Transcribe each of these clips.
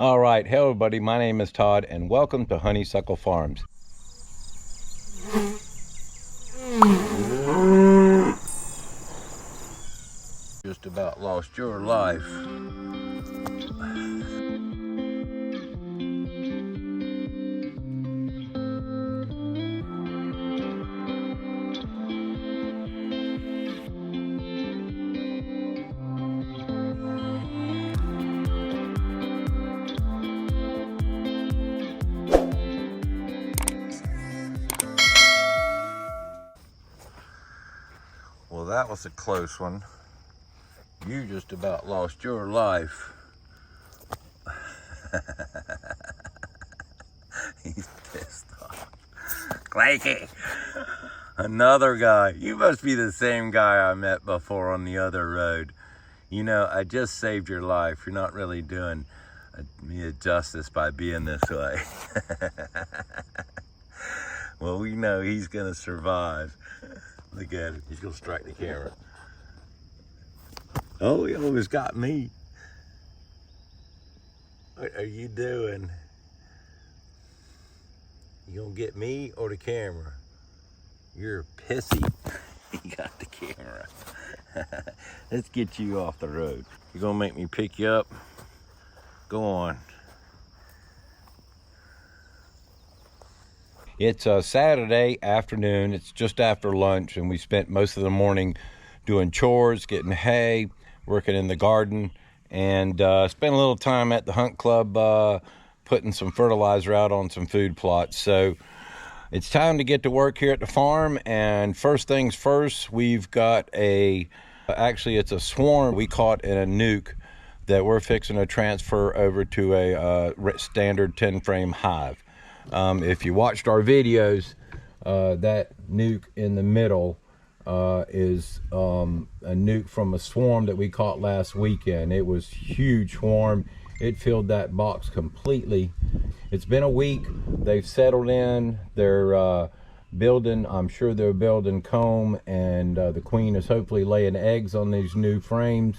All right, hello everybody, my name is Todd and welcome to Honeysuckle Farms. Just about lost your life. Well, that was a close one. You just about lost your life. He's pissed off. Crikey! Another guy. You must be the same guy I met before on the other road. You know, I just saved your life. You're not really doing me justice by being this way. Well, we know he's gonna survive. Look at it. He's gonna strike the camera. Oh, he almost got me. What are you doing? You gonna get me or the camera? You're pissy. He got the camera. Let's get you off the road. You gonna make me pick you up? Go on. It's a Saturday afternoon. It's just after lunch, and we spent most of the morning doing chores, getting hay, working in the garden, and spent a little time at the hunt club putting some fertilizer out on some food plots. So it's time to get to work here at the farm, and first things first, we've got actually it's a swarm we caught in a nuke that we're fixing to transfer over to a standard 10 frame hive. If you watched our videos, that nuke in the middle is a nuke from a swarm that we caught last weekend. It was huge swarm. It filled that box completely. It's been a week. They've settled in. They're building, I'm sure they're building comb, and the queen is hopefully laying eggs on these new frames.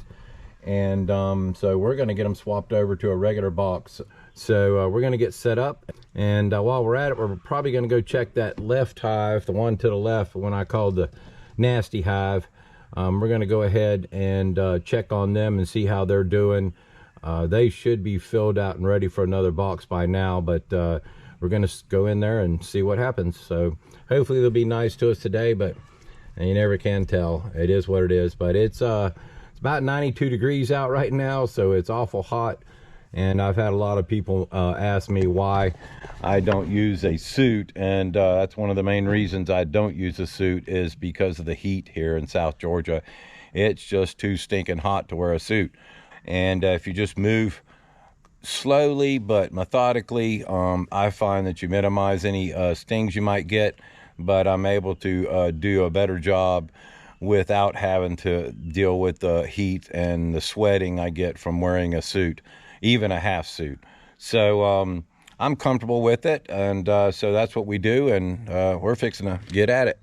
And so we're going to get them swapped over to a regular box. So we're going to get set up, and while we're at it, we're probably going to go check that left hive, the one to the left, when I called the nasty hive. We're going to go ahead and check on them and see how they're doing. They should be filled out and ready for another box by now, but we're going to go in there and see what happens. So hopefully they'll be nice to us today, but you never can tell. It is what it is. But it's about 92 degrees out right now, so it's awful hot. And I've had a lot of people ask me why I don't use a suit, and that's one of the main reasons I don't use a suit, is because of the heat here in South Georgia. It's just too stinking hot to wear a suit. And if you just move slowly but methodically, I find that you minimize any stings you might get, but I'm able to do a better job without having to deal with the heat and the sweating I get from wearing a suit, even a half suit. So I'm comfortable with it, and so that's what we do, and we're fixing to get at it.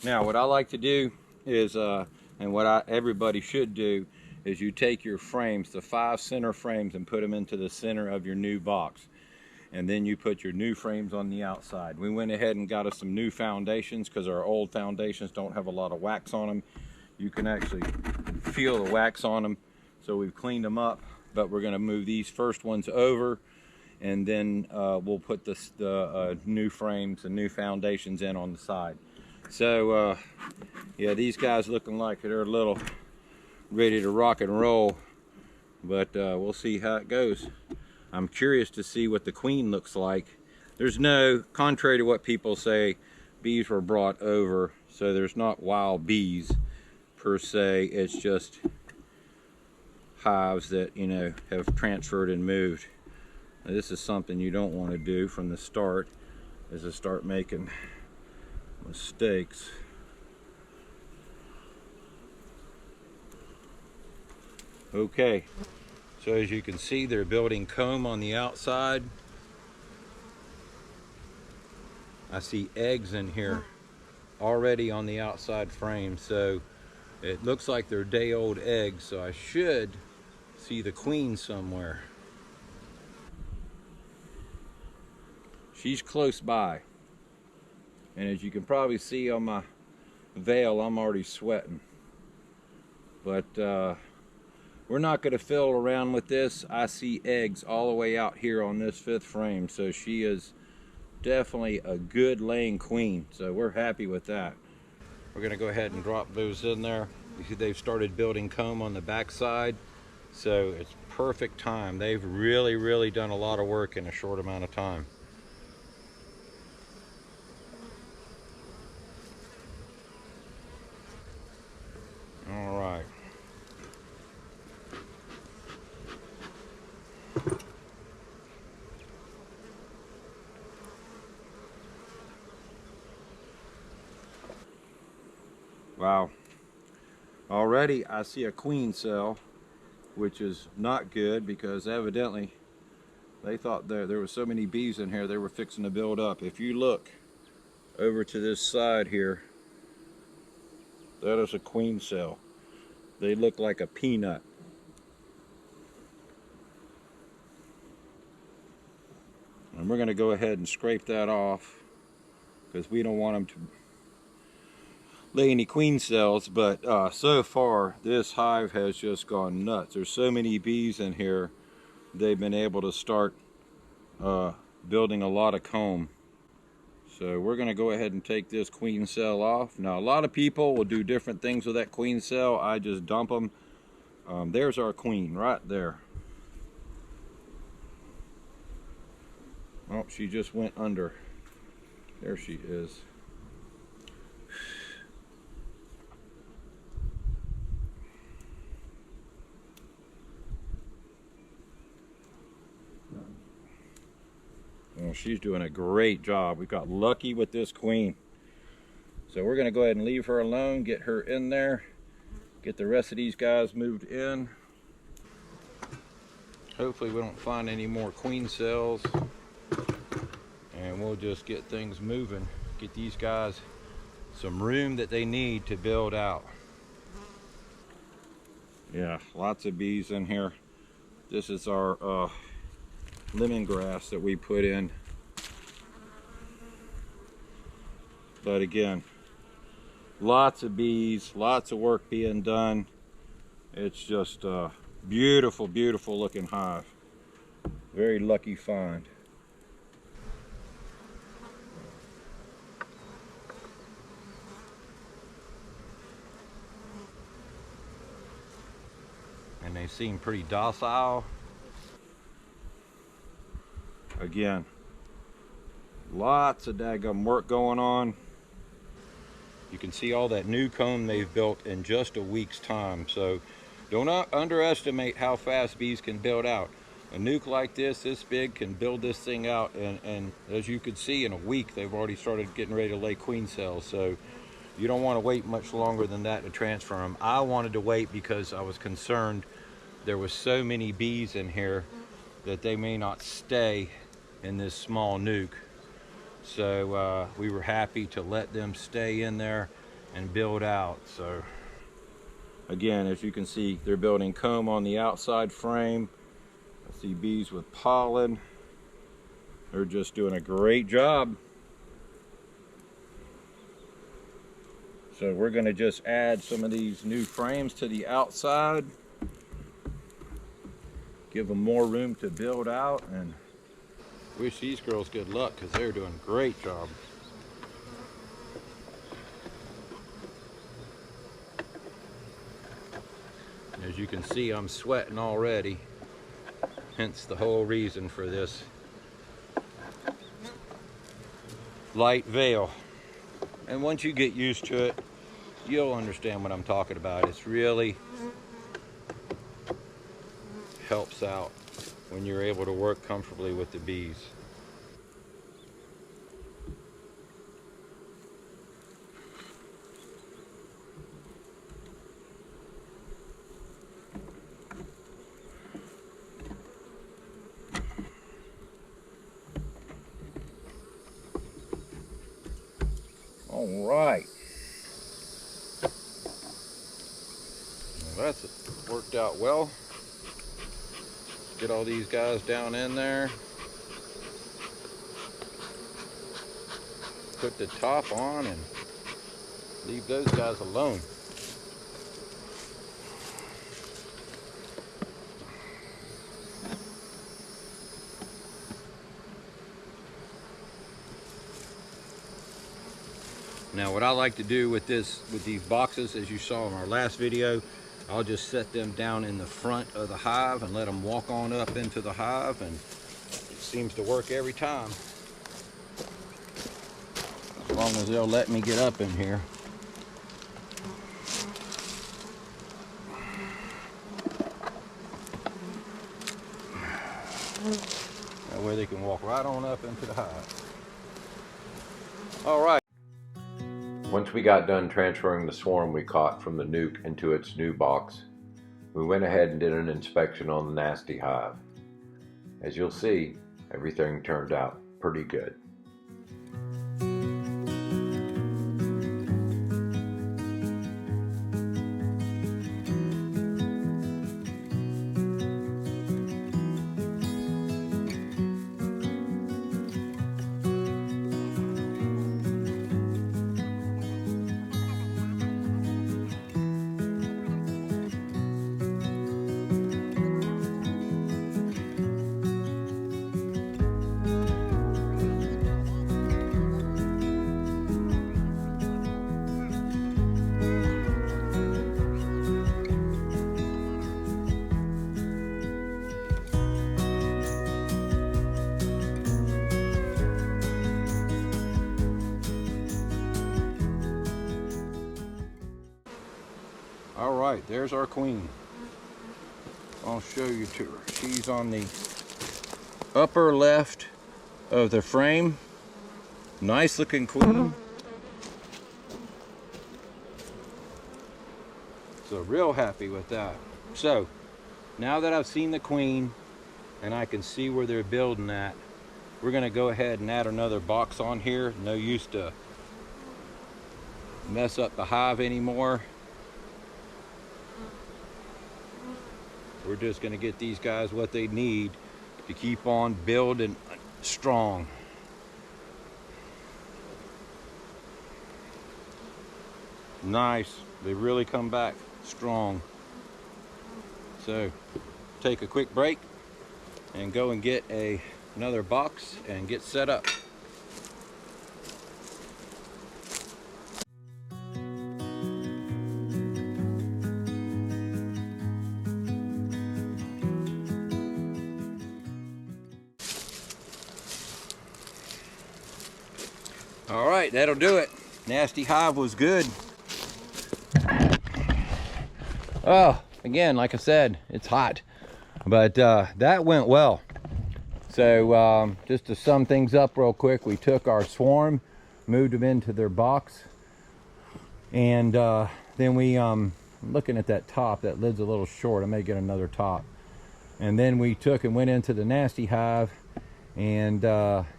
Now, what I like to do is, and what everybody should do, is you take your frames, the 5 center frames, and put them into the center of your new box. And then you put your new frames on the outside. We went ahead and got us some new foundations because our old foundations don't have a lot of wax on them. You can actually feel the wax on them. So we've cleaned them up, but we're going to move these first ones over, and then we'll put the new frames and new foundations in on the side. So yeah, these guys looking like they're a little ready to rock and roll, but we'll see how it goes. I'm curious to see what the queen looks like. There's no, contrary to what people say, bees were brought over, so there's not wild bees per se. It's just hives that, you know, have transferred and moved. Now, this is something you don't want to do from the start, is to start making mistakes. Okay, so as you can see, they're building comb on the outside. I see eggs in here already on the outside frame, so it looks like they're day-old eggs, so I should see the queen somewhere. She's close by, and as you can probably see on my veil, I'm already sweating. But we're not going to fiddle around with this. I see eggs all the way out here on this 5th frame, so she is definitely a good laying queen, so we're happy with that. We're going to go ahead and drop those in there. You see they've started building comb on the back side, so it's perfect time. They've really done a lot of work in a short amount of time. All right. Wow. Already I see a queen cell, which is not good because evidently they thought there were so many bees in here they were fixing to build up. If you look over to this side here, that is a queen cell. They look like a peanut. And we're going to go ahead and scrape that off because we don't want them to lay any queen cells. But so far this hive has just gone nuts. There's so many bees in here, they've been able to start building a lot of comb. So we're going to go ahead and take this queen cell off. Now a lot of people will do different things with that queen cell. I just dump them. There's our queen right there. Oh, she just went under. There she is. Well, she's doing a great job. We got lucky with this queen. So we're going to go ahead and leave her alone, get her in there, get the rest of these guys moved in. Hopefully we don't find any more queen cells, and we'll just get things moving, get these guys some room that they need to build out. Yeah, lots of bees in here. This is our lemongrass that we put in. But again, lots of bees, lots of work being done. It's just a beautiful looking hive. Very lucky find. And they seem pretty docile. Again, lots of daggum work going on. You can see all that new comb they've built in just a week's time. So don't underestimate how fast bees can build out. A nuke like this big, can build this thing out, and as you can see, in a week they've already started getting ready to lay queen cells. So you don't want to wait much longer than that to transfer them. I wanted to wait because I was concerned there was so many bees in here that they may not stay in this small nuke. So we were happy to let them stay in there and build out. So again, as you can see, they're building comb on the outside frame. I see bees with pollen. They're just doing a great job. So we're going to just add some of these new frames to the outside, give them more room to build out, and wish these girls good luck because they're doing a great job. As you can see, I'm sweating already, hence the whole reason for this light veil. And once you get used to it, you'll understand what I'm talking about. It's really helps out when you're able to work comfortably with the bees. All right. Well, that's worked out well. Get all these guys down in there. Put the top on and leave those guys alone. Now what I like to do with these boxes, as you saw in our last video, I'll just set them down in the front of the hive and let them walk on up into the hive, and it seems to work every time. As long as they'll let me get up in here. That way they can walk right on up into the hive. All right. Once we got done transferring the swarm we caught from the nuke into its new box, we went ahead and did an inspection on the nasty hive. As you'll see, everything turned out pretty good. All right, there's our queen. I'll show you to her. She's on the upper left of the frame. Nice looking queen. So real happy with that. So now that I've seen the queen and I can see where they're building at, we're gonna go ahead and add another box on here. No use to mess up the hive anymore. We're just going to get these guys what they need to keep on building strong. Nice. They really come back strong. So take a quick break and go and get another box and get set up. All right, that'll do it. Nasty hive was good. Oh, again, like I said, it's hot, but that went well. So just to sum things up real quick, we took our swarm, moved them into their box, and then we, looking at that top, that lid's a little short. I may get another top. And then we took and went into the nasty hive and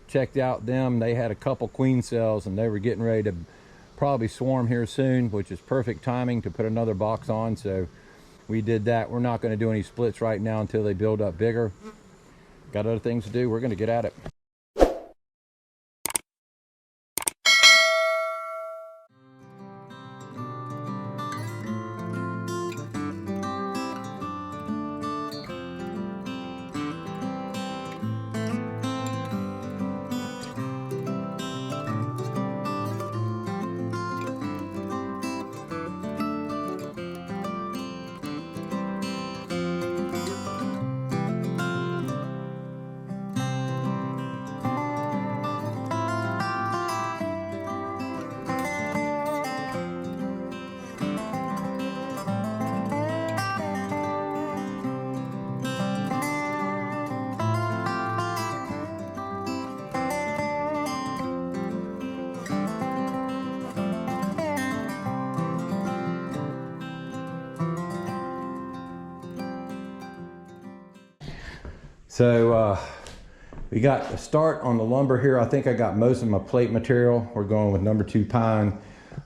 checked out them. They had a couple queen cells and they were getting ready to probably swarm here soon, which is perfect timing to put another box on. So we did that. We're not going to do any splits right now until they build up bigger. Got other things to do. We're going to get at it. So we got a start on the lumber here. I think I got most of my plate material. We're going with number 2 pine.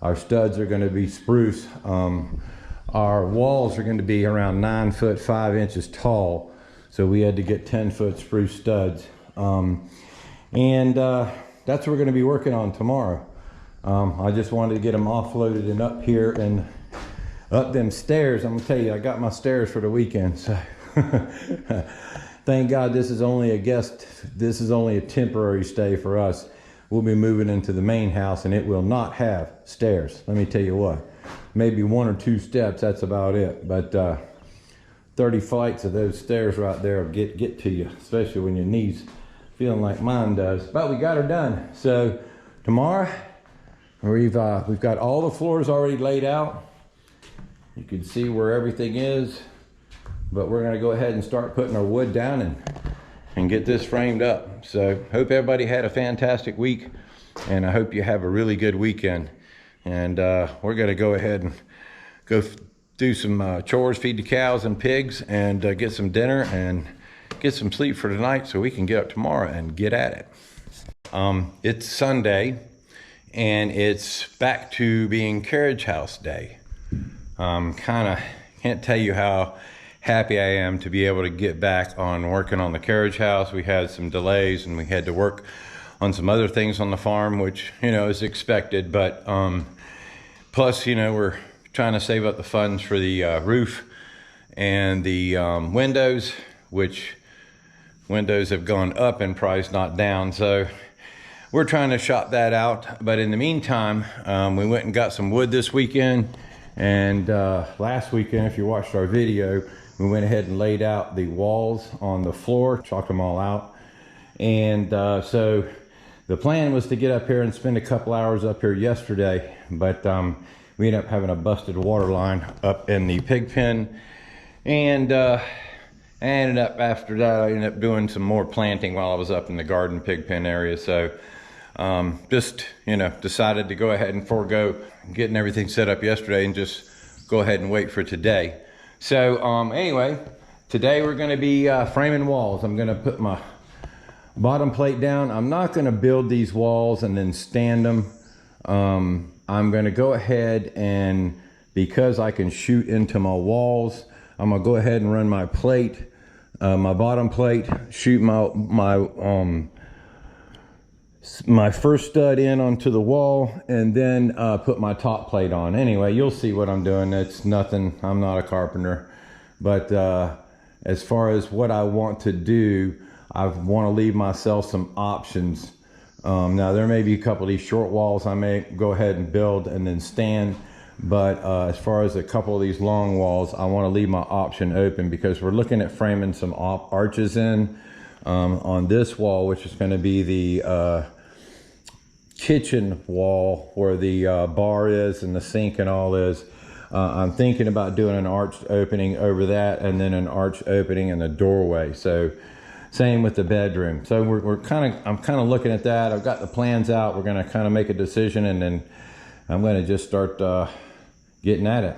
Our studs are going to be spruce. Our walls are going to be around 9 foot 5 inches tall. So we had to get 10-foot spruce studs. That's what we're going to be working on tomorrow. I just wanted to get them offloaded and up here and up them stairs. I'm going to tell you, I got my stairs for the weekend. So thank God this is only a temporary stay for us. We'll be moving into the main house and it will not have stairs. Let me tell you what, maybe 1 or 2 steps, that's about it. But 30 flights of those stairs right there will get to you, especially when your knees feeling like mine does. But we got her done. So tomorrow, we've got all the floors already laid out. You can see where everything is. But we're gonna go ahead and start putting our wood down and get this framed up. So hope everybody had a fantastic week, and I hope you have a really good weekend. And we're gonna go ahead and go do some chores, feed the cows and pigs, and get some dinner and get some sleep for tonight so we can get up tomorrow and get at it. It's Sunday, and it's back to being Carriage House Day. Can't tell you how happy I am to be able to get back on working on the carriage house. We had some delays and we had to work on some other things on the farm, which, is expected. But plus, we're trying to save up the funds for the roof and the windows, which windows have gone up in price, not down. So we're trying to shop that out. But in the meantime, we went and got some wood this weekend. And last weekend, if you watched our video, we went ahead and laid out the walls on the floor, chalked them all out. And so the plan was to get up here and spend a couple hours up here yesterday, but we ended up having a busted water line up in the pig pen. And I ended up doing some more planting while I was up in the garden pig pen area. So decided to go ahead and forego getting everything set up yesterday and just go ahead and wait for today. So anyway, today we're going to be framing walls. I'm going to put my bottom plate down. I'm not going to build these walls and then stand them. I'm going to go ahead and, because I can shoot into my walls, I'm going to go ahead and run my plate, my bottom plate, shoot my first stud in onto the wall, and then put my top plate on. Anyway, you'll see what I'm doing. It's nothing, I'm not a carpenter. But as far as what I want to do, I want to leave myself some options. Now there may be a couple of these short walls I may go ahead and build and then stand. But as far as a couple of these long walls, I want to leave my option open, because we're looking at framing some arches in on this wall, which is going to be the kitchen wall where the bar is and the sink and all is. I'm thinking about doing an arched opening over that, and then an arched opening in the doorway. So same with the bedroom. So I'm kind of looking at that. I've got the plans out. We're going to kind of make a decision, and then I'm going to just start getting at it.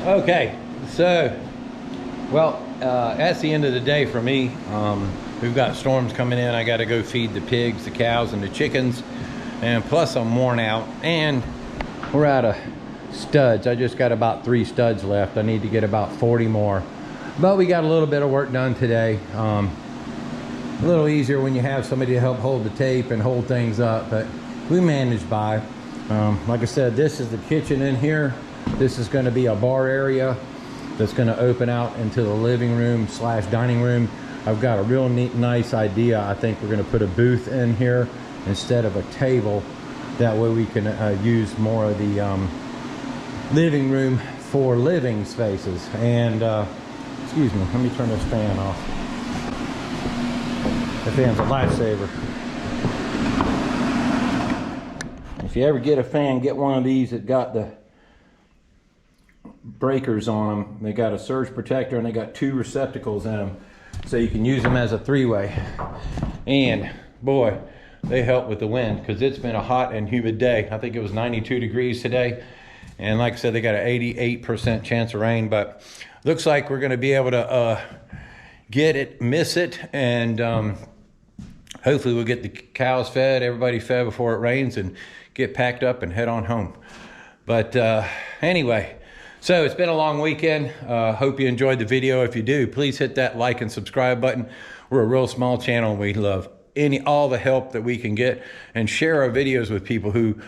Okay, so, well, that's the end of the day for me. We've got storms coming in. I got to go feed the pigs, the cows, and the chickens. And plus I'm worn out. And we're out of studs. I just got about 3 studs left. I need to get about 40 more. But we got a little bit of work done today. A little easier when you have somebody to help hold the tape and hold things up. But we managed by. Like I said, this is the kitchen in here. This is going to be a bar area that's going to open out into the living room slash dining room. I've got a real neat, nice idea. I think we're going to put a booth in here instead of a table. That way we can use more of the living room for living spaces. And excuse me, let me turn this fan off. The fan's a lifesaver. If you ever get a fan, get one of these that got the breakers on them. They got a surge protector and they got 2 receptacles in them, so you can use them as a 3-way. And boy, they help with the wind, because it's been a hot and humid day. I think it was 92 degrees today, and like I said, they got an 88% chance of rain. But looks like we're going to be able to miss it, and hopefully we'll get the cows fed, everybody fed before it rains, and get packed up and head on home. But anyway, so it's been a long weekend. Hope you enjoyed the video. If you do, please hit that like and subscribe button. We're a real small channel, and we love all the help that we can get, and share our videos with people who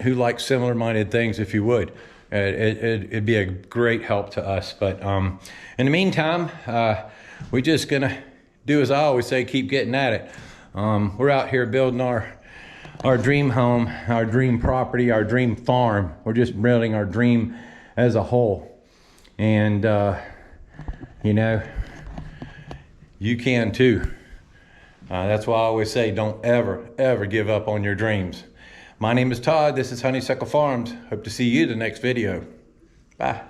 like similar minded things, if you would. It'd be a great help to us. But in the meantime, we're just gonna do as I always say, keep getting at it. We're out here building our dream home, our dream property, our dream farm. We're just building our dream as a whole. And you know, you can too. That's why I always say, don't ever give up on your dreams. My name is Todd. This is Honeysuckle Farms. Hope to see you in the next video. Bye.